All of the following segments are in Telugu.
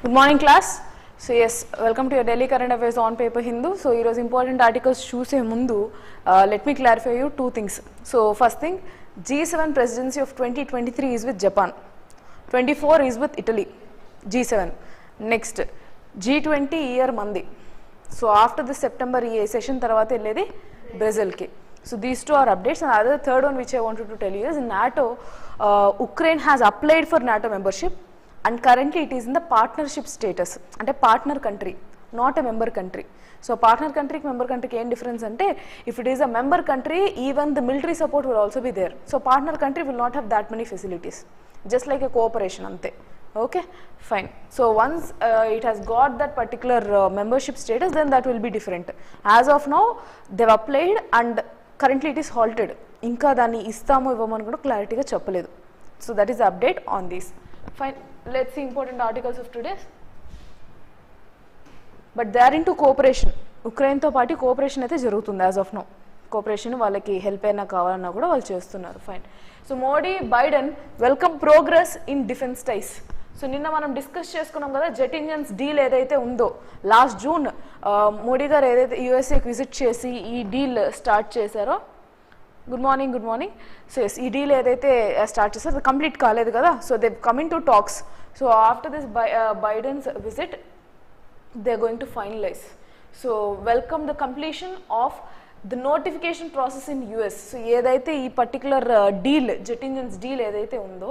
Good morning class. So yes, welcome to your daily current affairs on paper Hindu. So here is important articles choose mundu. Let me clarify you two things. So first thing, G7 presidency of 2023 is with Japan. 24 is with Italy. G7. Next, G20 year mandi. So after the September session tarvata elledi Brazil ki. So these two are updates, and other third one which I wanted to tell you is in NATO, Ukraine has applied for NATO membership and currently it is in the partnership status, and a partner country, not a member country. So partner country, member country ki em difference ante, if it is a member country, even the military support will also be there. So partner country will not have that many facilities, just like a cooperation ante. Okay, fine. So once it has got that particular membership status, then that will be different. As of now, they have applied and currently it is halted. Inka dani istamo ivvamani kuda clarity ga cheppaledu. So that is the update on this. Fine. Let's see important articles of today. But they are into cooperation. Ukraine తో పాటు కోఆపరేషన్ అయితే జరుగుతుంది as of now. కోఆపరేషన్ వాళ్ళకి హెల్ప్ అయినా కావాలన్నా కూడా వాళ్ళు చేస్తున్నారు. Fine. So Modi Biden welcome progress in defence ties. So నిన్న మనం డిస్కస్ చేసుకున్నాం కదా, జెట్ ఇంజన్స్ డీల్ ఏదైతే ఉందో లాస్ట్ జూన్ మోడీ గారు ఏదైతే యూఎస్ఏకి విజిట్ చేసి ఈ డీల్ స్టార్ట్ చేశారో, గుడ్ మార్నింగ్. సో ఎస్, ఈ డీల్ ఏదైతే స్టార్ట్ చేశారో అది కంప్లీట్ కాలేదు కదా. So they coming to talks. So after this Biden's visit they are going to finalize. So welcome the completion of the notification process in US. So ఏదైతే ఈ particular deal, jet engines deal ఏదైతే ఉందో,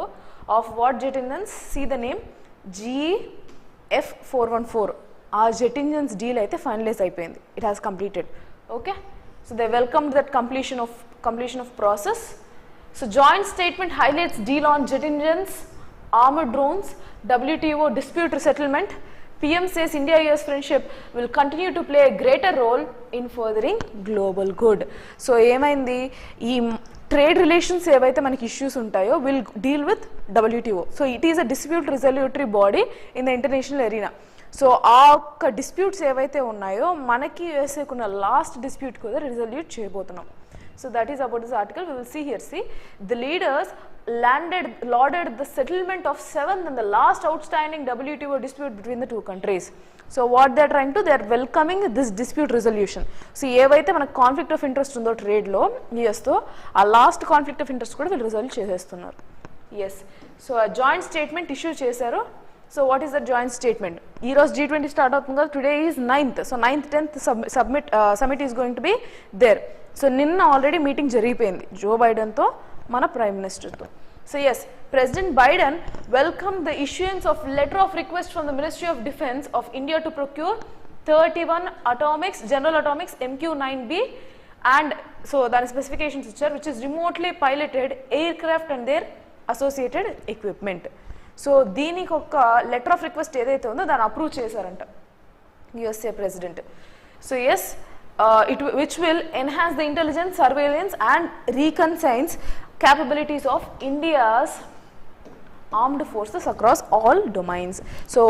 of what jet engines, see the name GF414, ఆ జెట్ ఇంజన్స్ డీల్ అయితే ఫైనలైజ్ అయిపోయింది. It has completed. Okay, so they welcome that completion of process. So joint statement highlights deal on jet engines, armored drones, WTO dispute resettlement. PM says India-US friendship will continue to play a greater role in furthering global good. So ఏమైంది, ఈ ట్రేడ్ రిలేషన్స్ ఏవైతే మనకి ఇష్యూస్ ఉంటాయో will deal with WTO. So it is a dispute resolutory body in the international arena. So ఆ ఒక్క డిస్ప్యూట్స్ ఏవైతే ఉన్నాయో మనకి యూఎస్ఏకి ఉన్న లాస్ట్ డిస్ప్యూట్ కూడా రిజల్యూట్ చేయబోతున్నాం. So that is about this article. We will see here. See, the leaders lauded the settlement of seventh and the last outstanding WTO dispute between the two countries. So what they are trying to, they are welcoming this dispute resolution. See, ఏవైతే మనకు కాన్ఫ్లిక్ట్ ఆఫ్ ఇంట్రెస్ట్ ఉందో ట్రేడ్లో యూఎస్తో, ఆ లాస్ట్ కాన్ఫ్లిక్ట్ ఆఫ్ ఇంట్రెస్ట్ కూడా వీళ్ళు రిజల్వ్ చేసేస్తున్నారు. ఎస్, సో ఆ జాయింట్ స్టేట్మెంట్ ఇష్యూ చేశారు. So what is the joint statement? ఈరోజు G20 స్టార్ట్ అవుతుంది కదా, today is 9th. So 9th 10th summit is going to be there. So నిన్న ఆల్రెడీ మీటింగ్ జరిగిపోయింది జో బైడెన్తో మన ప్రైమ్ మినిస్టర్తో. So yes, president Biden welcome the issuance of letter of request from the ministry of defence of India to procure 31 atomics, general atomics MQ-9B, and so దాని స్పెసిఫికేషన్స్ ఇచ్చారు, which is remotely piloted aircraft and their associated equipment. So దీనికి ఒక లెటర్ ఆఫ్ రిక్వెస్ట్ ఏదైతే ఉందో దాన్ని అప్రూవ్ చేశారంట USA president. So yes, which will enhance the intelligence, surveillance and reconnaissance capabilities of India's armed forces across all domains. So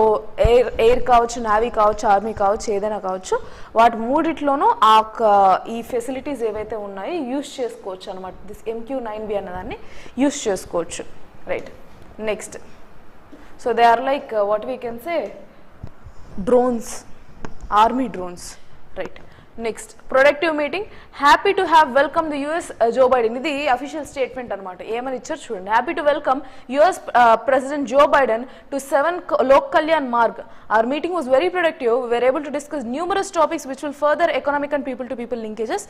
air కావచ్చు, నావీ కావచ్చు, ఆర్మీ కావచ్చు, ఏదైనా కావచ్చు, వాటి మూడిట్లోనూ ఈ ఫెసిలిటీస్ ఏవైతే ఉన్నాయో యూస్ చేసుకోవచ్చు అనమాట. దిస్ MQ-9B అన్నదాన్ని యూస్ చేసుకోవచ్చు. Right, next, so they are like what we can say drones, army drones. Right, next, productive meeting, happy to have welcome the US Joe Biden. ఇది అఫీషియల్ స్టేట్మెంట్ అనమాట. ఏమని ఇచ్చారు చూడండి, happy to welcome US president Joe Biden to 7 Lok Kalyan Marg. Our meeting was very productive. We were able to discuss numerous topics which will further economic and people-to-people linkages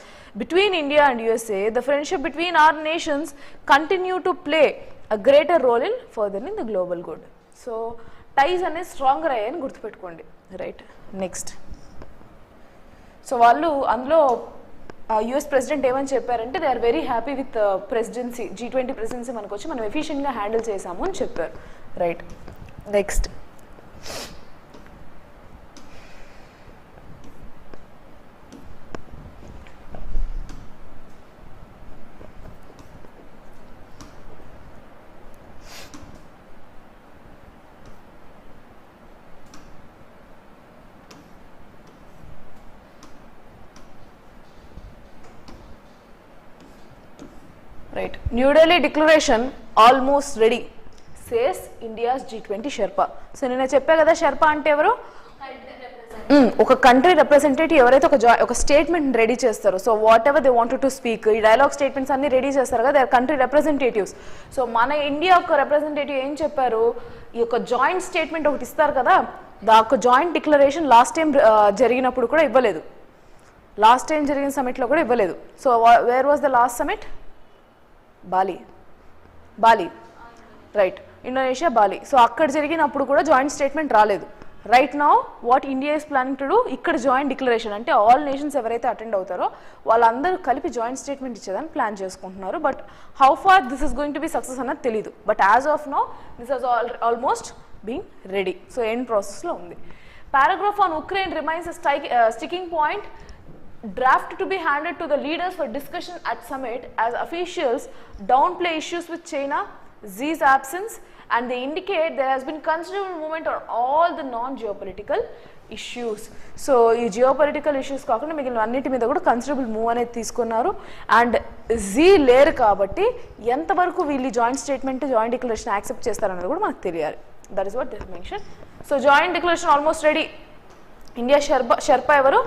between India and USA. The friendship between our nations continue to play a greater role in furthering the global good. So ties అనేది స్ట్రాంగర్ అయ్యాయని గుర్తుపెట్టుకోండి. రైట్, నెక్స్ట్, సో వాళ్ళు అందులో యుఎస్ ప్రెసిడెంట్ ఏమని చెప్పారంటే, they are very happy with presidency, G20 presidency మనకు వచ్చి మనం ఎఫిషియెంట్గా హ్యాండిల్ చేసాము అని చెప్పారు. Right, next, New Delhi declaration almost ready. Says India's G20 sherpa. So నేను చెప్పా కదా షెర్పా అంటే ఎవరు, ఒక కంట్రీ రిప్రజెంటేటివ్ ఎవరైతే ఒక స్టేట్మెంట్ రెడీ చేస్తారో, so whatever they wanted to speak, ఈ డైలాగ్ స్టేట్మెంట్స్ అన్ని రెడీ చేస్తారు కదా, they are country representatives. So మన ఇండియా యొక్క రిప్రజెంటేటివ్ ఏం చెప్పారు, ఈ యొక్క జాయింట్ స్టేట్మెంట్ ఒకటి ఇస్తారు కదా, దాని జాయింట్ డిక్లరేషన్ లాస్ట్ టైం జరిగినప్పుడు కూడా ఇవ్వలేదు, లాస్ట్ టైం జరిగిన సమిట్లో కూడా ఇవ్వలేదు. So where was the last summit, Bali right, Indonesia Bali. So అక్కడ జరిగినప్పుడు కూడా జాయింట్ స్టేట్మెంట్ రాలేదు. Right now what India is planning to do, ఇక్కడ జాయింట్ డిక్లరేషన్ అంటే ఆల్ నేషన్స్ ఎవరైతే అటెండ్ అవుతారో వాళ్ళందరూ కలిపి జాయింట్ స్టేట్మెంట్ ఇచ్చేదని ప్లాన్ చేసుకుంటున్నారు. But how far this is going to be success అన్నది తెలియదు. But as of now this is almost being ready. So end ప్రాసెస్లో ఉంది. Paragraph on Ukraine remains sticking point, draft to be handed to the leaders for discussion at summit as officials downplay issues with China, Xi's absence, and they indicate there has been considerable movement on all the non-geopolitical issues. So ఈ జియోపొలిటికల్ ఇష్యూస్ కాకుండా మిగిలిన అన్నిటి మీద కూడా కన్సిడరబుల్ మూవ్ అనేది తీసుకున్నారు. అండ్ జీ లేరు కాబట్టి ఎంతవరకు వీళ్ళు joint statement joint declaration accept చేస్తారన్నది కూడా మనకు తెలియాలి. That is what they mention. So joint declaration almost ready. India sherpa ఎవరు,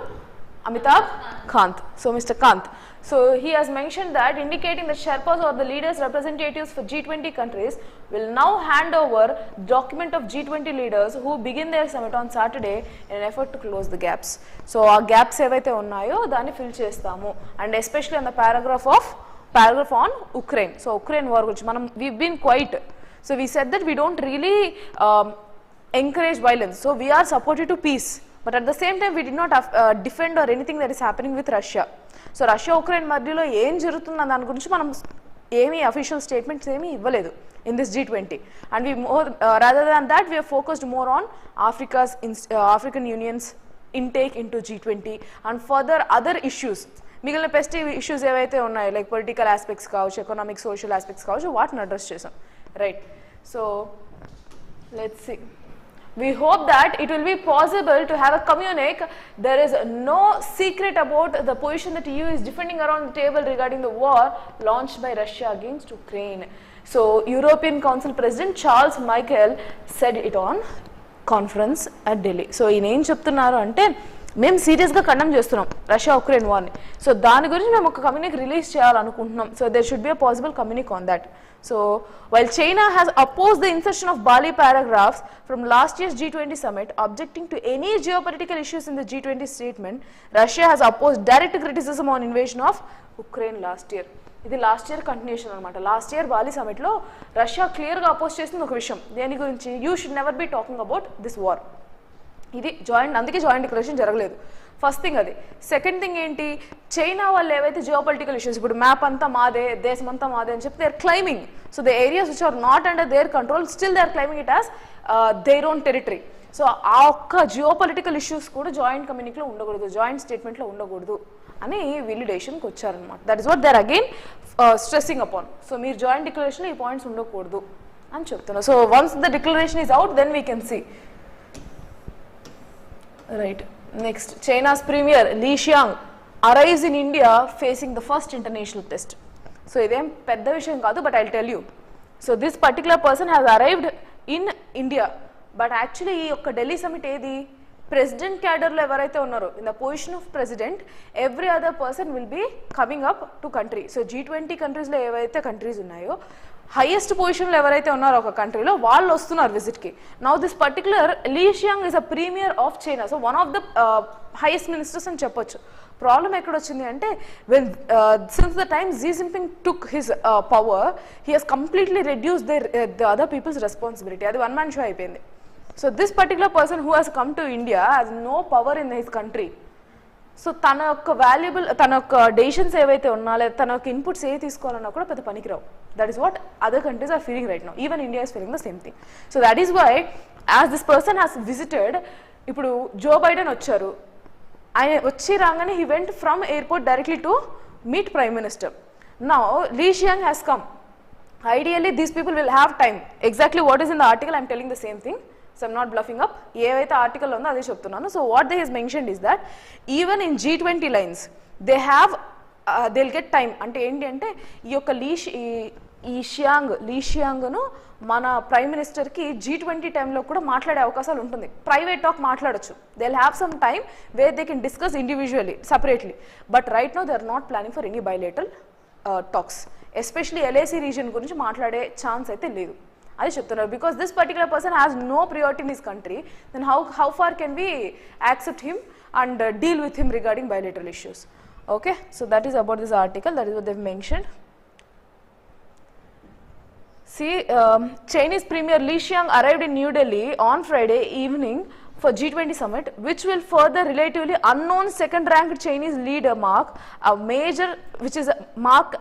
Amitabh Kant. So Mr. Kant. So he has mentioned that, indicating that Sherpas or the leaders representatives for G20 countries will now hand over document of G20 leaders who begin their summit on Saturday in an effort to close the gaps. So our gaps evaithe unnayo danni fill chestamu, and especially on the paragraph on Ukraine. So Ukraine war gurinchi manam we've been quiet. So we said that we don't really encourage violence. So we are supportive to peace. But at the same time we did not defend or anything that is happening with Russia. So Russia Ukraine మధ్యలో ఏం జరుగుతుందో దాని గురించి మనం ఏమీ అఫీషియల్ స్టేట్మెంట్స్ ఏమీ ఇవ్వలేదు in this G20, and we more rather than that we have focused more on African Union's intake into G20 and further other issues. మిగిలిన పెస్టివ్ ఇష్యూస్ ఏవైతే ఉన్నాయో లైక్ పొలిటికల్ ఆస్పెక్ట్స్ కావచ్చు, ఎకనామిక్ సోషల్ ఆస్పెక్ట్స్ కావచ్చు, వాటిని అడ్రస్ చేసాం. Right. So let's see. We hope that it will be possible to have a communique. There is no secret about the position that EU is defending around the table regarding the war launched by Russia against Ukraine. So European Council President Charles Michel said it on conference at Delhi. So in ఏం చెప్తున్నారు అంటే, మేము సీరియస్గా కండెమ్ చేస్తున్నాం రష్యా ఉక్రెయిన్ వార్ని. సో దాని గురించి మేము ఒక కమ్యూనిక్ రిలీజ్ చేయాలనుకుంటున్నాం. So there should be a possible communique on that. So while China has opposed the insertion of Bali paragraphs from last year's G20 summit, objecting to any geopolitical issues in the G20 statement, Russia has opposed direct criticism on invasion of Ukraine last year. ఇది లాస్ట్ ఇయర్ కంటిన్యూషన్ అనమాట. లాస్ట్ ఇయర్ బాలి సమిట్లో రష్యా క్లియర్గా అపోజ్ చేసిన ఒక విషయం దేని గురించి, you should never be talking about this war. ఇది జాయింట్, అందుకే జాయింట్ డిక్లరేషన్ జరగలేదు. ఫస్ట్ థింగ్ అది. సెకండ్ థింగ్ ఏంటి, చైనా వాళ్ళు ఏవైతే జియోపొలిటికల్ ఇష్యూస్, ఇప్పుడు మ్యాప్ అంతా మాదే, దేశం అంతా మాదే అని చెప్పి they are claiming. So the areas which are not under their control still they are claiming it as their own territory. So ఆ ఒక్క జియోపొలిటికల్ ఇష్యూస్ కూడా జాయింట్ కమ్యూనిటీలో ఉండకూడదు, జాయింట్ స్టేట్మెంట్లో ఉండకూడదు అని వీళ్ళు డెసిషన్కి వచ్చారనమాట. That is what they are again stressing upon. So మీరు జాయింట్ డిక్లరేషన్లో ఈ పాయింట్స్ ఉండకూడదు అని చెప్తున్నారు. So once the declaration is out then we can see. Right. Next, China's premier Li Qiang arrives in India facing the first international test. So ఇదేం పెద్ద విషయం కాదు, but I will tell you. So this particular person has arrived in India. But actually ఈ యొక్క ఢిల్లీ సమిట్ ఏది, ప్రెసిడెంట్ క్యాడర్లో ఎవరైతే ఉన్నారో in the position of president, every other person will be coming up to country. So G20 కంట్రీస్లో ఏవైతే కంట్రీస్ ఉన్నాయో హైయెస్ట్ పొజిషన్లో ఎవరైతే ఉన్నారో ఒక కంట్రీలో వాళ్ళు వస్తున్నారు విజిట్కి. Now this particular Li Qiang is a premier of China. So one of the highest ministers అని చెప్పొచ్చు. ప్రాబ్లం ఎక్కడ వచ్చింది అంటే, when since the time Xi Jinping took his power, he has completely reduced the other people's responsibility. అది వన్ మ్యాన్ షో అయిపోయింది. So this particular person who has come to India has no power in his country. So తన యొక్క వాల్యుబుల్, తన యొక్క డెసిషన్స్ ఏవైతే ఉన్నా లేదా తన యొక్క ఇన్పుట్స్ ఏ తీసుకోవాలన్నా కూడా పెద్ద పనికిరావు. That is what other countries are feeling right now. Even India is feeling the same thing. So that is why as this person has visited, ఇప్పుడు జో బైడెన్ వచ్చారు, ఆయన వచ్చి రాగానే he went from airport directly to meet Prime Minister. Now Li Xiang has come. Ideally these people will have time. Exactly what is in the article, I am telling the same thing. So I am not bluffing up. ఏవైతే ఆర్టికల్ ఉందో అదే చెప్తున్నాను. So what they has mentioned is that even in G20 lines they have they'll get time. అంటే ఏంటి అంటే ఈ యొక్క లీ షియాంగ్ను మన ప్రైమ్ మినిస్టర్కి G20 టైంలో కూడా మాట్లాడే అవకాశాలు ఉంటుంది. ప్రైవేట్ టాక్ మాట్లాడచ్చు. They will have some time where they can discuss individually separately. But right now they are not planning for any bilateral talks. Especially LAC region గురించి మాట్లాడే ఛాన్స్ అయితే లేదు అది చెప్తున్నారు. Because this particular person has no priority in his country, then how far can we accept him and deal with him regarding bilateral issues. Okay, so that is about this article, that is what they've mentioned. See, Chinese Premier Li Qiang arrived in New Delhi on Friday evening for G20 summit, which will further relatively unknown second-ranked Chinese leader mark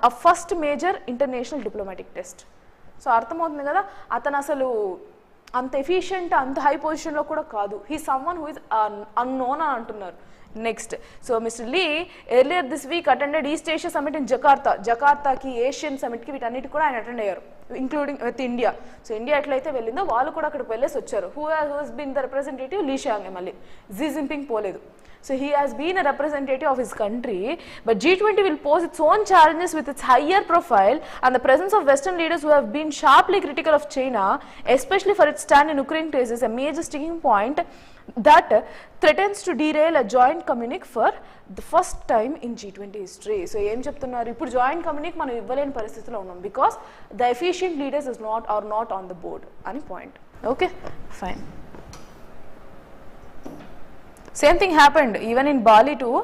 a first major international diplomatic test. So అర్థమవుతుంది కదా, అతను అసలు అంత ఎఫిషియెంట్ అంత హై పొజిషన్లో కూడా కాదు. He someone who is unknown అని అంటున్నారు. Next, so mister Li earlier this week attended east Asia summit in జకార్తాకి ఏషియన్ సమిట్కి వీటన్నిటి కూడా ఆయన అటెండ్ అయ్యారు, including with India. So India ఎట్లయితే వెళ్ళిందో వాళ్ళు కూడా అక్కడికి వెళ్ళేసి వచ్చారు. Who has been the representative? Li Qiang. మళ్ళీ జీ జిన్పింగ్ పోలేదు. So he has been a representative of his country, but G20 will pose its own challenges with its higher profile and the presence of Western leaders who have been sharply critical of China, especially for its stand in Ukraine case, is a major sticking point that threatens to derail a joint communique for the first time in G20 history. So em cheptunnaru, ippudu joint communique మనం ఇవ్వలేని పరిస్థితిలో ఉన్నాం because the efficient leaders are not on the board ani point. Okay, fine. Same thing happened even in Bali too.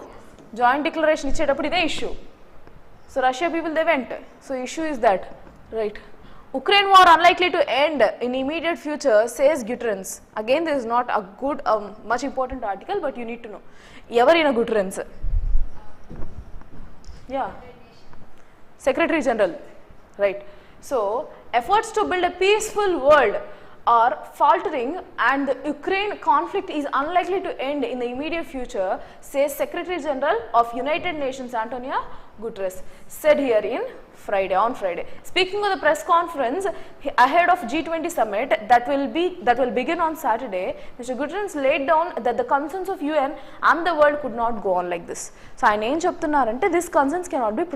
Joint declaration ఇచ్చేటప్పుడు ఇదే issue. So Russia people they went. So issue is that, right? Ukraine war unlikely to end in immediate future, says Guterres. Again, this is not a good, much important article, but you need to know. Evarina Guterres? Yeah, Secretary General, right? So efforts to build a peaceful world are faltering and the Ukraine conflict is unlikely to end in the immediate future, says Secretary General of United Nations Antonio Guterres, said here on Friday. Speaking of the press conference ahead of G20 summit that will begin on Saturday, Mr. Guterres laid down that the concerns of UN and the world could not go on like this. So ఆయన ఏం చెప్తున్నారంటే this concerns cannot be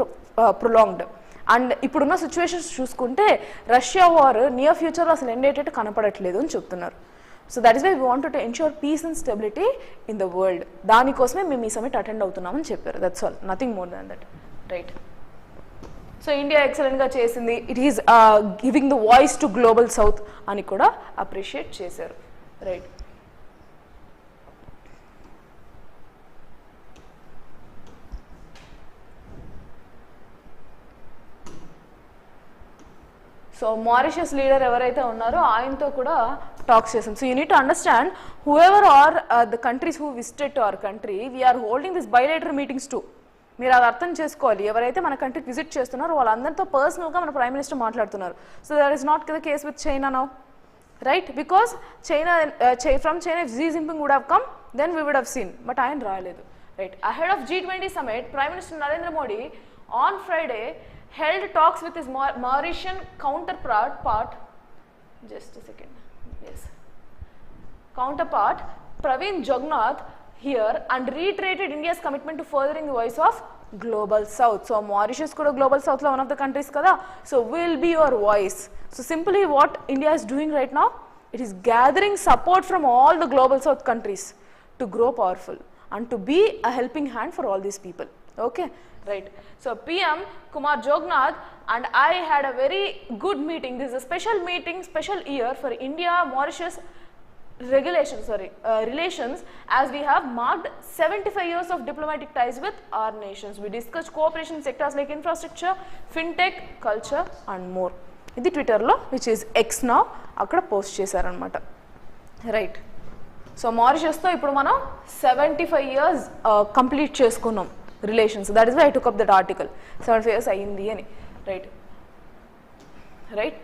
prolonged. And ఇప్పుడున్న సిచ్యువేషన్స్ చూసుకుంటే రష్యా వార్ నియర్ ఫ్యూచర్లో అసలు ఎండ్ అయ్యేటట్టు కనపడట్లేదు అని చెప్తున్నారు. So that is why we wanted to ensure peace and stability in the world. దానికోసమే మేము ఈ సమిట్ అటెండ్ అవుతున్నామని చెప్పారు. That's all, nothing more than that, right? So India ఎక్సలెంట్గా చేసింది, it is giving the voice to global south అని కూడా అప్రిషియేట్ చేశారు, రైట్? సో మారిషియస్ లీడర్ ఎవరైతే ఉన్నారో ఆయనతో కూడా టాక్స్ చేసాం. So you need to understand whoever are the countries who visited to our country, we're holding this bilateral meetings too. మీరు అది అర్థం చేసుకోవాలి. ఎవరైతే మన కంట్రీకి విజిట్ చేస్తున్నారో వాళ్ళందరితో పర్సనల్గా మన ప్రైమ్ మినిస్టర్ మాట్లాడుతున్నారు. So that is not the case with China now, right? Because from China Xi Jinping would have come, then we would have seen, but ఆయన రాలేదు, right? Ahead of G20 summit, Prime Minister Narendra Modi on Friday held talks with his Mauritian counterpart, just a second, yes, counterpart Praveen Jugnauth here, and reiterated India's commitment to furthering the voice of global south. So Mauritius kuda global south lo one of the countries kada, so will be your voice. So simply what India is doing right now, it is gathering support from all the global south countries to grow powerful and to be a helping hand for all these people. Okay, right? So PM Kumar Jognath and I had a very good meeting. This is a special meeting, special year for India Mauritius relations, as we have marked 75 years of diplomatic ties with our nations. We discussed cooperation in sectors like infrastructure, fintech, culture and more. ఇది ట్విట్టర్లో, విచ్ ఈస్ ఎక్స్ నౌ, అక్కడ పోస్ట్ చేశారనమాట, రైట్? సో మారిషియస్తో ఇప్పుడు మనం 75 years కంప్లీట్ చేసుకున్నాం relations. That is why I took up that article. 75 years అయ్యింది అని, right? Right,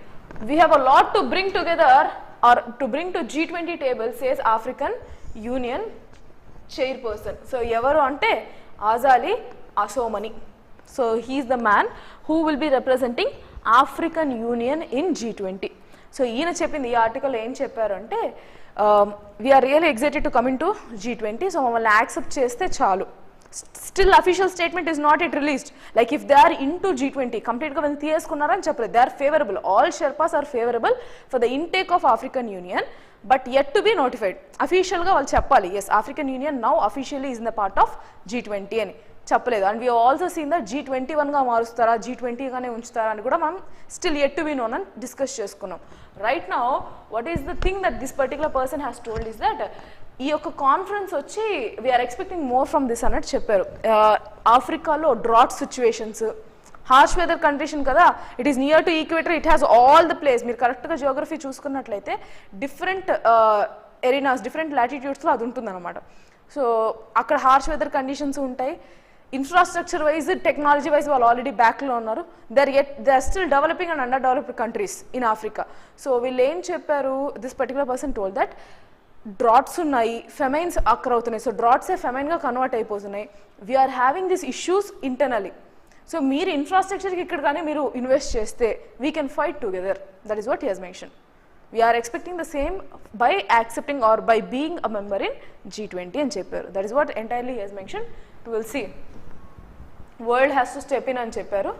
we have a lot to bring together or to bring to G20 table, says African Union chairperson. So evaru ante Azali Asomani. So he is the man who will be representing African Union in G20. So ఈయన చెప్పింది ఈ ఆర్టికల్ ఏం చెప్పారు అంటే, we are really excited to come into G20. So మమ్మల్ని యాక్సెప్ట్ చేస్తే చాలు. Still official statement is not yet released. Like if they are into G20, complete ga velli తీసుకున్నారని చెప్పలేదు. They are favorable. All Sherpas are favorable for the intake of African Union, but yet to be notified. Official ga వాళ్ళు చెప్పాలి, yes, African Union now officially is in the part of G20 అని చెప్పలేదు. And we have also seen that G21 గా మారుస్తారా, G20 గానే ఉంచుతారా అని కూడా మనం still yet to be known అని డిస్కస్ చేసుకున్నాం. Right now, what is the thing that this particular person has told is that ఈ యొక్క కాన్ఫరెన్స్ వచ్చి we are expecting more from this అన్నట్టు చెప్పారు. ఆఫ్రికాలో drought situations, harsh weather condition కదా, it is near to equator, it has all the place. మీరు కరెక్ట్గా జియోగ్రఫీ చూసుకున్నట్లయితే డిఫరెంట్ ఎరీనాస్, డిఫరెంట్ లాటిట్యూడ్స్లో అది ఉంటుందన్నమాట. సో అక్కడ హార్ష్ వెదర్ కండిషన్స్ ఉంటాయి. ఇన్ఫ్రాస్ట్రక్చర్ వైజ్, టెక్నాలజీ వైజ్ వాళ్ళు ఆల్రెడీ బ్యాక్లో ఉన్నారు. They are still developing and under developed countries in Africa. So వీళ్ళు ఏం చెప్పారు, this particular person told that droughts ఉన్నాయి, ఫెమైన్స్ అక్కర్ అవుతున్నాయి. సో డ్రాట్సే ఫెమైన్గా కన్వర్ట్ అయిపోతున్నాయి. We're having this issues internally. So మీరు ఇన్ఫ్రాస్ట్రక్చర్కి ఇక్కడ కానీ మీరు ఇన్వెస్ట్ చేస్తే we can fight together. That is what he has mention. We're expecting the same by accepting or by being a member in G20 అని చెప్పారు. That is what entirely he has mention. Will see world has to step in అని చెప్పారు.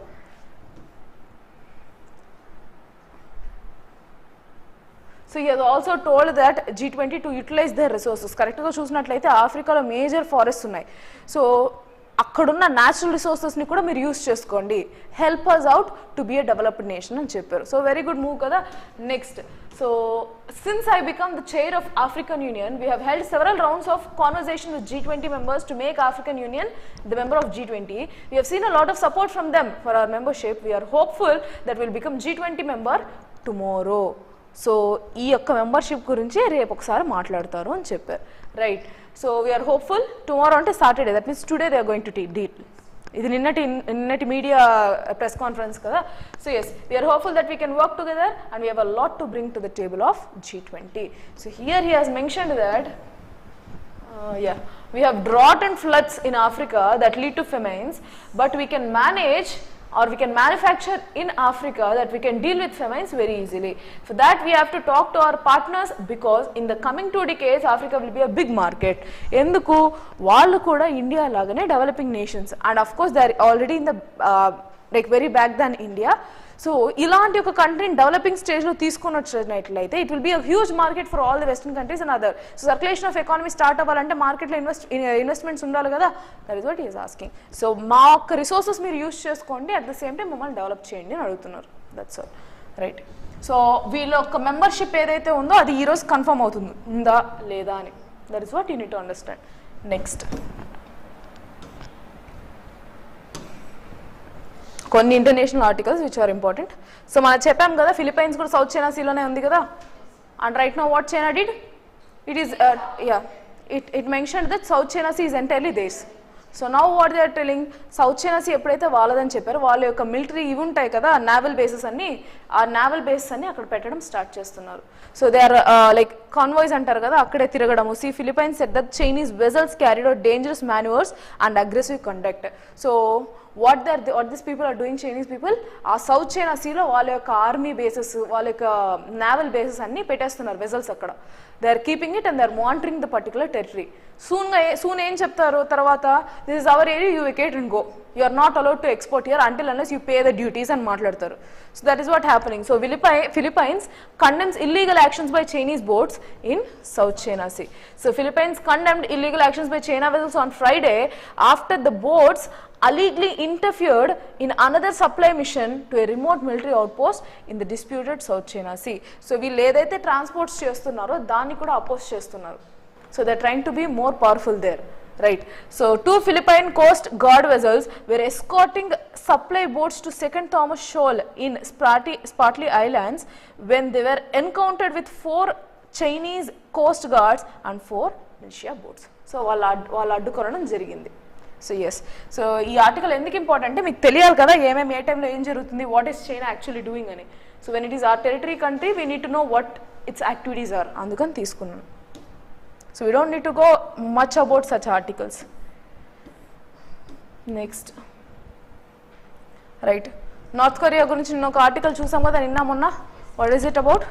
So he has also told that G20 to utilize their resources. కరెక్ట్గా చూసినట్లయితే ఆఫ్రికాలో మేజర్ ఫారెస్ట్ ఉన్నాయి. సో అక్కడున్న న్యాచురల్ రిసోర్సెస్ని కూడా మీరు యూస్ చేసుకోండి, help us out to be a developed nation అని చెప్పారు. సో వెరీ గుడ్ మూవ్ కదా. Next, so since I become the chair of African Union, we have held several rounds of conversation with G20 members to make African Union the member of G20. We have seen a lot of support from them for our membership. We are hopeful that we'll become G20 member tomorrow. So ఈ యొక్క మెంబర్షిప్ గురించి రేపు ఒకసారి మాట్లాడతారు అని చెప్పారు. Right. So we are hopeful. Tomorrow అంటే Saturday, that means today they are going to deal. ఇది నిన్నటి మీడియా ప్రెస్ కాన్ఫరెన్స్ కదా. So yes, we are hopeful that we can work together and we have a lot to bring to the table of G20. So here he has mentioned that we have drought and floods in Africa that lead to famines, but we can manage or we can manufacture in Africa that we can deal with famines very easily. For that we have to talk to our partners, because in the coming 2 decades Africa will be a big market. Enduku vallu kuda India lagane developing nations, and of course they are already in the like very back than India. So ఇలాంటి ఒక కంట్రీని డెవలపింగ్ స్టేజ్లో తీసుకొని వచ్చినట్లయితే it will be a huge market for all the western countries and other. So circulation of economy start అవ్వాలంటే మార్కెట్లో ఇన్వెస్ట్మెంట్స్ ఉండాలి కదా. That is what he is asking. So మా యొక్క రిసోర్సెస్ మీరు యూజ్ చేసుకోండి, అట్ ద సేమ్ టైం మమ్మల్ని డెవలప్ చేయండి అని అడుగుతున్నారు. That's all. రైట్. సో వీళ్ళ యొక్క మెంబర్షిప్ ఏదైతే ఉందో అది ఈరోజు కన్ఫర్మ్ అవుతుంది, ఉందా లేదా అని. That is what you need to understand. Next, కొన్ని international articles which are important. So మనం చెప్పాం కదా ఫిలిప్పైన్స్ కూడా సౌత్ చైనా సీలోనే ఉంది కదా. And right now what China did, it is it mentioned that South China Sea is entirely theirs. So now what they are telling, South China Sea ఎప్పుడైతే వాళ్ళదని చెప్పారో వాళ్ళ యొక్క మిలిటరీ ఇవి ఉంటాయి కదా, నావల్ బేసెస్ అన్ని, ఆ నావల్ బేసెస్ అన్ని అక్కడ పెట్టడం స్టార్ట్ చేస్తున్నారు. So they are like convoys అంటారు కదా, అక్కడే తిరగడము. See Philippines said that Chinese vessels carried out dangerous manoeuvres and aggressive conduct. So what these people are doing, Chinese people, ఆ సౌత్ చైనా సీలో వాళ్ళ యొక్క ఆర్మీ బేసెస్, వాళ్ళ యొక్క నావల్ బేసెస్ అన్ని పెట్టేస్తున్నారు, వెజల్స్ అక్కడ. They are keeping it and they are monitoring the particular territory. Soon ఏం చెప్తారు తర్వాత, this is our area, you vacate and go, you are not allowed to export here until unless you pay the duties అని మాట్లాడతారు. So that is what happening. So Philippines condemns illegal actions by Chinese boats in South China Sea. So Philippines condemned illegal actions by China vessels on Friday after the boats allegedly interfered in another supply mission to a remote military outpost in the disputed South China Sea. So వీళ్ళు ఏదైతే ట్రాన్స్పోర్ట్స్ చేస్తున్నారో దాన్ని కూడా అపోజ్ చేస్తున్నారు. So they're trying to be more powerful there. Right. So 2 Philippine Coast Guard vessels were escorting supply boats to Second Thomas Shoal in Spratly Islands when they were encountered with 4 Chinese Coast Guards and 4 militia boats. So వాళ్ళు అడ్డుకోవడం జరిగింది. సో ఎస్, సో ఈ ఆర్టికల్ ఎందుకు ఇంపార్టెంట్ అంటే మీకు తెలియాలి కదా ఏమేమి ఏ టైంలో ఏం జరుగుతుంది, what is China actually doing అని. So when it is our territory country we need to know what its activities are, అందుకని తీసుకున్నాను. So we don't need to go much about such articles. Next, right, north Korea గురించి నిన్న ఒక ఆర్టికల్ చూసాం కదా నిన్న మొన్న. What is it about?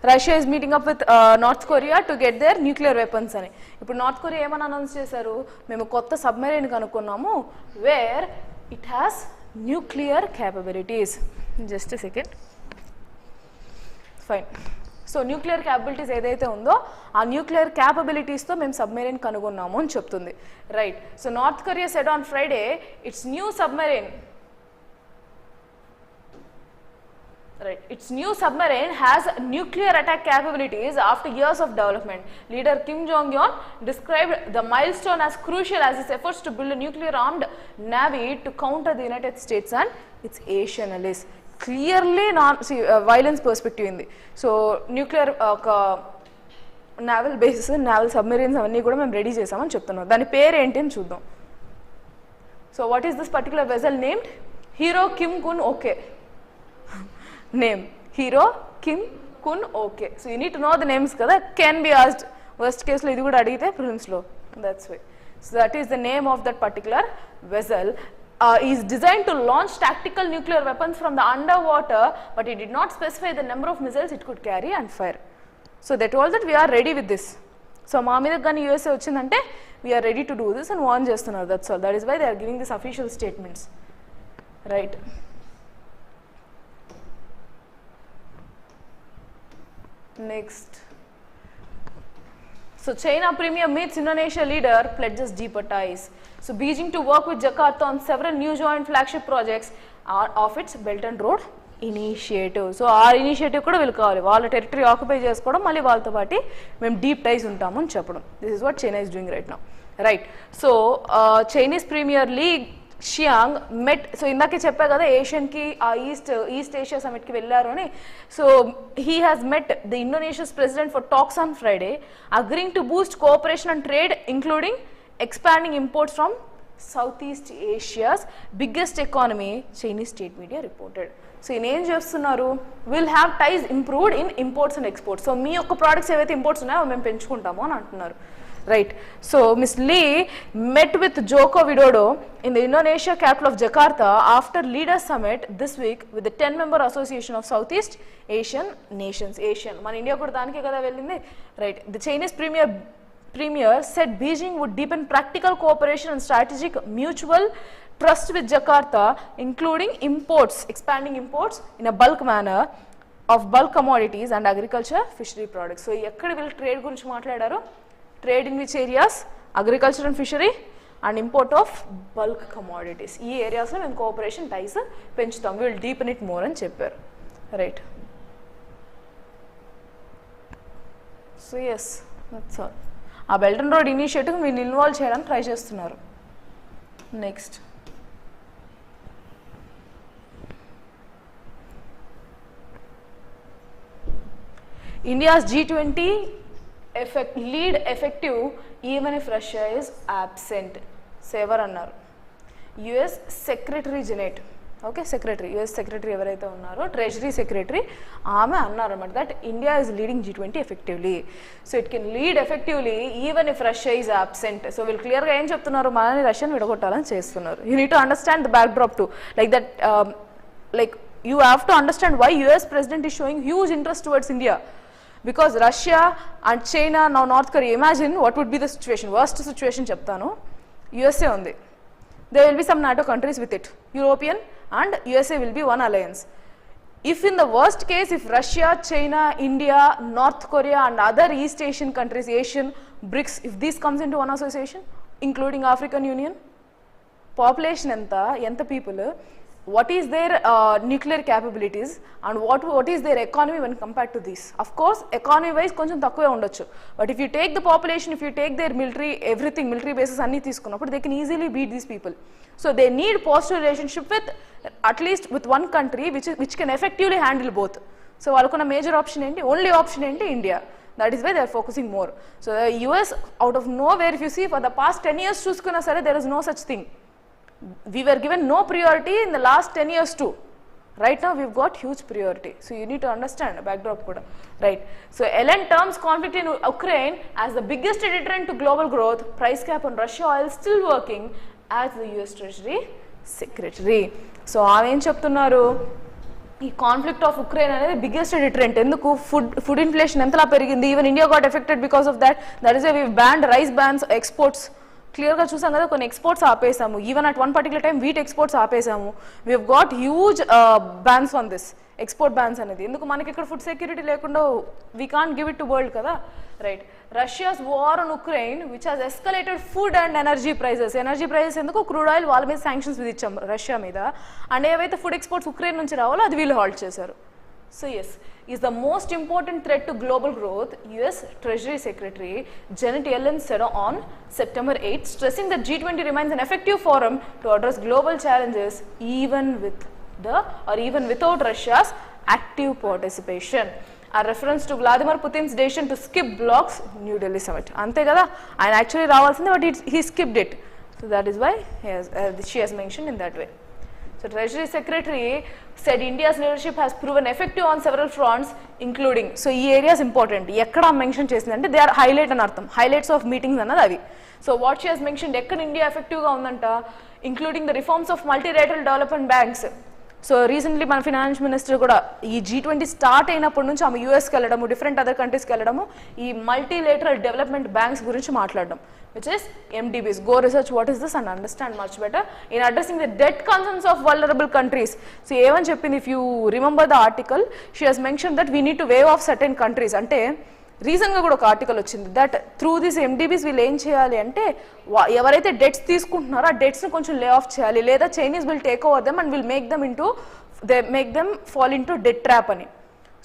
Russia is meeting up with north Korea to get their nuclear weapons అని. ఇప్పుడు నార్త్ కొరియా ఏమని అనౌన్స్ చేశారు, మేము కొత్త సబ్మెరైన్ కనుక్కున్నాము where it has nuclear capabilities. Just a second. Fine. So nuclear capabilities ఏదైతే ఉందో ఆ న్యూక్లియర్ క్యాపబిలిటీస్తో మేము సబ్మెరైన్ కనుగొన్నాము అని చెప్తుంది. Right. So north Korea said on Friday it's new submarine. Right. Its new submarine has nuclear attack capabilities after years of development. Leader Kim Jong-un described the milestone as crucial as his efforts to build a nuclear-armed navy to counter the United States and its Asian allies. Clearly, violence perspective in the so nuclear naval bases, naval submarines avani kuda mem ready chesamani cheptunnaru. Dani పేరు ఏంటి అని చూద్దాం. So what is this particular vessel named? Hero Kim Kun Okay. Name Hero Kim Kun Okay. So you need to know the names kada, can be asked. Worst case lo idi kuda adigite prelims lo. That's why. So that is the name of that particular vessel. Is designed to launch tactical nuclear weapons from the underwater, but it did not specify the number of missiles it could carry and fire. So they told that we are ready with this. So మా మీద కానీ USA వచ్చిందంటే we are ready to do this and warn చేస్తున్నారు. That's all. That is why they are giving these official statements. Right. Next. So China premier meets Indonesia leader, pledges deeper ties. So Beijing to work with Jakarta on several new joint flagship projects of its Belt and Road Initiative. So our initiative kuda will kavali vaalla territory occupy chesukodam malli vaalto paati mem deep ties untamu ani cheppadu. This is what China is doing right now. Right. So Chinese Premier League Xiang met, so indake cheppa kada Asian ki East Asia summit ki vellaru ani. So he has met the Indonesia's president for talks on Friday, agreeing to boost cooperation and trade, including expanding imports from Southeast Asia's biggest economy, Chinese state media reported. So in ఏం చేస్తున్నారు, will have ties improved in imports and exports. So మీ యొక్క products ఏవైతే imports ఉన్నాయో మేము పెంచుకుంటాము అని అంటున్నారు. Right. So Ms. Lee met with Joko Widodo in the Indonesia capital of Jakarta after leaders summit this week with the 10-member association of Southeast Asian nations. Asian. Man India kuda danike kada vellindi. Right. The Chinese premier said Beijing would deepen practical cooperation and strategic mutual trust with Jakarta, including imports, expanding imports in a bulk manner of bulk commodities and agriculture, fishery products. So ekkada will trade gurinchi matladaru. Trade in which areas? Agriculture and fishery and import of bulk commodities. ఈ ఏరియాస్లో మేము కోఆపరేషన్ టైస్ పెంచుతాం. విల్ డీపెన్ ఇట్ మోర్ అని చెప్పారు. Right. So yes that's all. ఆ బెల్ట్ అండ్ రోడ్ ఇనిషియేటివ్ వీళ్ళు ఇన్వాల్వ్ చేయడానికి ట్రై చేస్తున్నారు. Next. India's G20 lead effective even if Russia is absent. Sever అన్నారు. US Secretary Janet. Okay, secretary, US secretary ఎవరైతే ఉన్నారో ట్రెజరీ సెక్రటరీ ఆమె అన్నారు అనమాట that India is leading G20 effectively. So it can lead effectively even if Russia is absent. So వీళ్ళు క్లియర్గా ఏం చెప్తున్నారు, మనల్ని రష్యాని విడగొట్టాలని చేస్తున్నారు. You need to understand the back drop to like that like you have to understand why US president is showing huge interest towards India, because Russia and China, now North Korea, imagine what would be the situation, worst situation చెప్తాను. USA ఉంది, there will be some NATO countries with it, European and USA will be one alliance. If in the worst case, if Russia, China, India, North Korea and other East Asian countries, Asian, BRICS, if this comes into one association, including African Union, population enta people, what is their nuclear capabilities and what is their economy when compared to this? Of course economy wise koncham takkuve undochu, but if you take the population, if you take their military, everything military bases anni తీసుకున్నప్పుడు they can easily beat these people. So they need positive relationship with at least with one country which can effectively handle both. So వాళ్ళకున్న major option ఏంటి, only option ఏంటి, India. That is why they are focusing more. So the US out of nowhere, if you see for the past 10 years చూసుకున్నా సరే there is no such thing. We were given no priority in the last 10 years too. Right now we've got huge priority. So you need to understand backdrop kuda. Right. So LN terms conflict in Ukraine as the biggest deterrent to global growth. Price cap on Russia oil still working as the US Treasury Secretary. So avem cheptunnaru, ఈ కాన్ఫ్లిక్ట్ ఆఫ్ ఉక్రెయిన్ అనేది బిగ్గెస్ట్ డిటరెంట్. ఎందుకు? ఫుడ్ ఇన్ఫ్లేషన్ ఎంతలా పెరిగింది, even India got affected because of that. That is we ban rice bans, exports క్లియర్గా చూసాం కదా, కొన్ని ఎక్స్పోర్ట్స్ ఆపేసాము. Even at one particular time wheat exports ఆపేసాము. We have got huge bans on this, export bans అనేది. ఎందుకు? మనకి ఇక్కడ ఫుడ్ సెక్యూరిటీ లేకుండా we can't give it to world కదా, right. Russia's war on Ukraine which has escalated food and energy prices. Energy prices ఎందుకు? క్రూడ్ ఆయిల్ వాళ్ళ మీద శాంక్షన్స్ విధించాం రష్యా మీద, అండ్ ఏవైతే ఫుడ్ ఎక్స్పోర్ట్స్ ఉక్రెయిన్ నుంచి రావాలో అది వీళ్ళు హాల్ట్ చేశారు. So yes, is the most important threat to global growth, US Treasury Secretary Janet Yellen said on September 8, stressing that G20 remains an effective forum to address global challenges even without Russia's active participation. A reference to Vladimir Putin's decision to skip blocs New Delhi summit. Ante kada, ఆయన actually రావాల్సింది, but he skipped it. So that is why she has mentioned in that way. So Treasury Secretary said India's leadership has proven effective on several fronts, including, so ఈ areas important. ఎక్కడ మెన్షన్ చేసిందంటే దే ఆర్ హైలైట్ అని అర్థం, హైలైట్స్ ఆఫ్ మీటింగ్స్ అన్నది అవి. So what she has mention, ఎక్కడ ఇండియా ఎఫెక్టివ్గా ఉందంట, including the reforms of multilateral development banks. So recently మన ఫినాన్స్ మినిస్టర్ కూడా ఈ G20 స్టార్ట్ అయినప్పటి నుంచి ఆమె యూఎస్కి వెళ్ళడము, డిఫరెంట్ అదర్ కంట్రీస్కి వెళ్ళడము, ఈ మల్టీలేటరల్ డెవలప్మెంట్ బ్యాంక్స్ గురించి మాట్లాడడం, which is MDBs. Go research what is this and understand much better in addressing the debt concerns of vulnerable countries. So even cheppindi, if you remember the article, she has mentioned that we need to waive off certain countries. Ante recent గా కూడా ఒక ఆర్టికల్ వచ్చింది దట్ త్రూ దిస్ MDBs వీళ్ళు ఏం చేయాలి అంటే ఎవరైతే డెట్స్ తీసుకుంటున్నారో ఆ డెట్స్ ని కొంచెం లే ఆఫ్ చేయాలి, లేదా Chinese will take over them and will make them fall into det trap అని.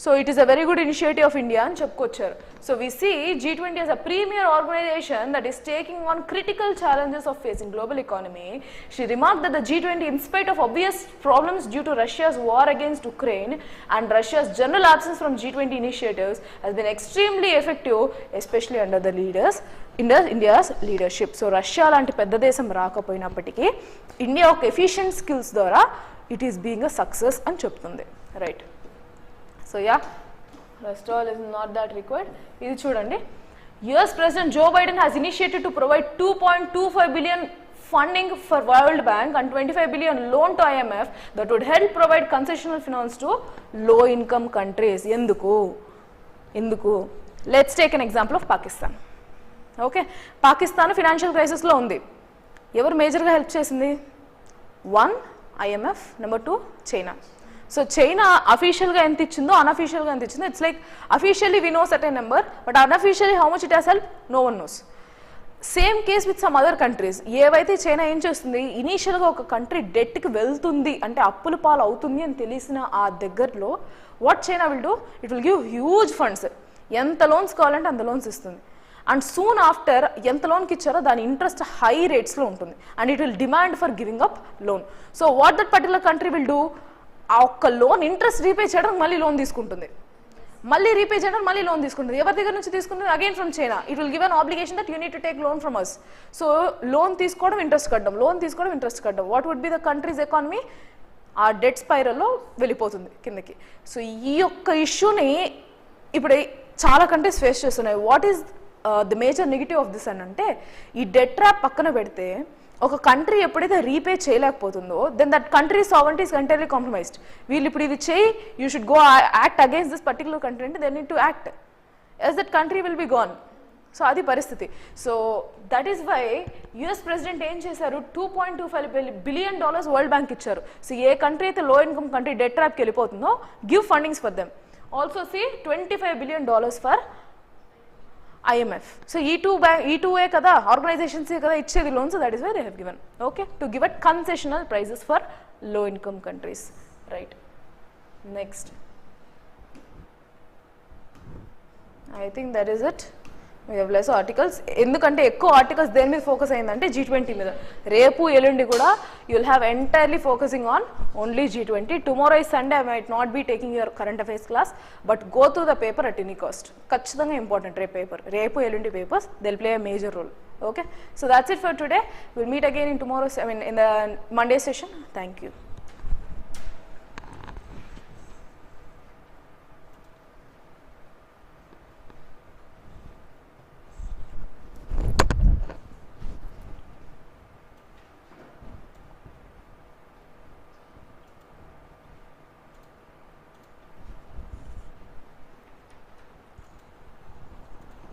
So it is a very good initiative of India అని చెప్పుకొచ్చారు. So we see G20 as a premier organization that is taking on critical challenges of facing global economy. She remarked that the G20, in spite of obvious problems due to Russia's war against Ukraine and Russia's general absence from G20 initiatives, has been extremely effective, especially under the India's leadership. So Russia లాంటి పెద్ద దేశం రాకపోయినప్పటికీ ఇండియా ఒక ఎఫిషియెంట్ స్కిల్స్ ద్వారా it is being a success అని చెప్తుంది, right. So yeah, rest all is not that required. ఇది చూడండి, US President Joe Biden has initiated to provide 2.25 billion funding for World Bank and 25 billion loan to IMF that would help provide concessional finance to low income countries. ఎందుకు? Let's take an example of Pakistan. Okay, Pakistan financial crisis లో ఉంది. ఎవరు మేజర్గా హెల్ప్ చేసింది? 1 IMF, number 2 China. So China అఫీషియల్గా ఎంత ఇచ్చిందో అన్అఫీషియల్గా ఎంత ఇచ్చిందో, it's like officially we know certain number, but unofficially how much it has help no one knows. Same case with some other countries. ఏవైతే చైనా ఏం చేస్తుంది, ఇనీషియల్గా ఒక కంట్రీ డెట్కి వెళ్తుంది అంటే అప్పుల పాలు అవుతుంది అని తెలిసిన ఆ దగ్గరలో what China will do, it will give huge funds. ఎంత లోన్స్ కావాలంటే అంత లోన్స్ ఇస్తుంది. అండ్ సూన్ ఆఫ్టర్ ఎంత లోన్కి ఇచ్చారో దాని ఇంట్రెస్ట్ హై రేట్స్లో ఉంటుంది, and it will demand for giving up loan. So what that particular country will do, ఆ ఒక్క లోన్ ఇంట్రెస్ట్ రీపే చేయడానికి మళ్ళీ లోన్ తీసుకుంటుంది, మళ్ళీ రీపే చేయడానికి మళ్ళీ లోన్ తీసుకుంటుంది. ఎవరి దగ్గర నుంచి తీసుకుంటుంది? Again from China. It will give an obligation that you need to take loan from us. So loan తీసుకోవడం, ఇంట్రెస్ట్ కట్టడం, లోన్ తీసుకోవడం, ఇంట్రెస్ట్ కట్టడం. What would be the countries economy? ఆ డెట్ స్పైరల్లో వెళ్ళిపోతుంది కిందకి. సో ఈ యొక్క ఇష్యూని ఇప్పుడు చాలా కంట్రీస్ ఫేస్ చేస్తున్నాయి. What is the major negative of this అని అంటే, ఈ డెట్ ట్రాప్ పక్కన పెడితే ఒక కంట్రీ ఎప్పుడైతే రీపే చేయలేకపోతుందో then that country sovereignty is entirely compromised. వీళ్ళు ఇప్పుడు ఇది చేయి, you should go act against this particular country అంటే they need to act, yes that country will be gone. So అది పరిస్థితి. So that is why US president ఏం చేశారు, $2.25 billion వరల్డ్ బ్యాంక్ ఇచ్చారు. సో ఏ కంట్రీ అయితే లో ఇన్కమ్ కంట్రీ డెట్ ట్రాప్కి వెళ్ళిపోతుందో give fundings for them. Also see $25 billion for IMF. So E2A kada organizations kada ichedi loans, so that is why they have given, okay, to give at concessional prices for low income countries, right. Next, I think that is it. We have less articles. ఎందుకంటే ఎక్కువ ఆర్టికల్స్ దేని మీద ఫోకస్ అయిందంటే G20 మీద. రేపు ఎల్లుండి కూడా you will have entirely focusing on only G20. Tomorrow is Sunday, I might not be taking your current affairs class, but go through the paper at any cost. ఖచ్చితంగా ఇంపార్టెంట్ రేపు ఎల్లుండి papers, they'll play a major role. Okay, so that's it for today. We'll meet again in tomorrow's, in the Monday session. Thank you.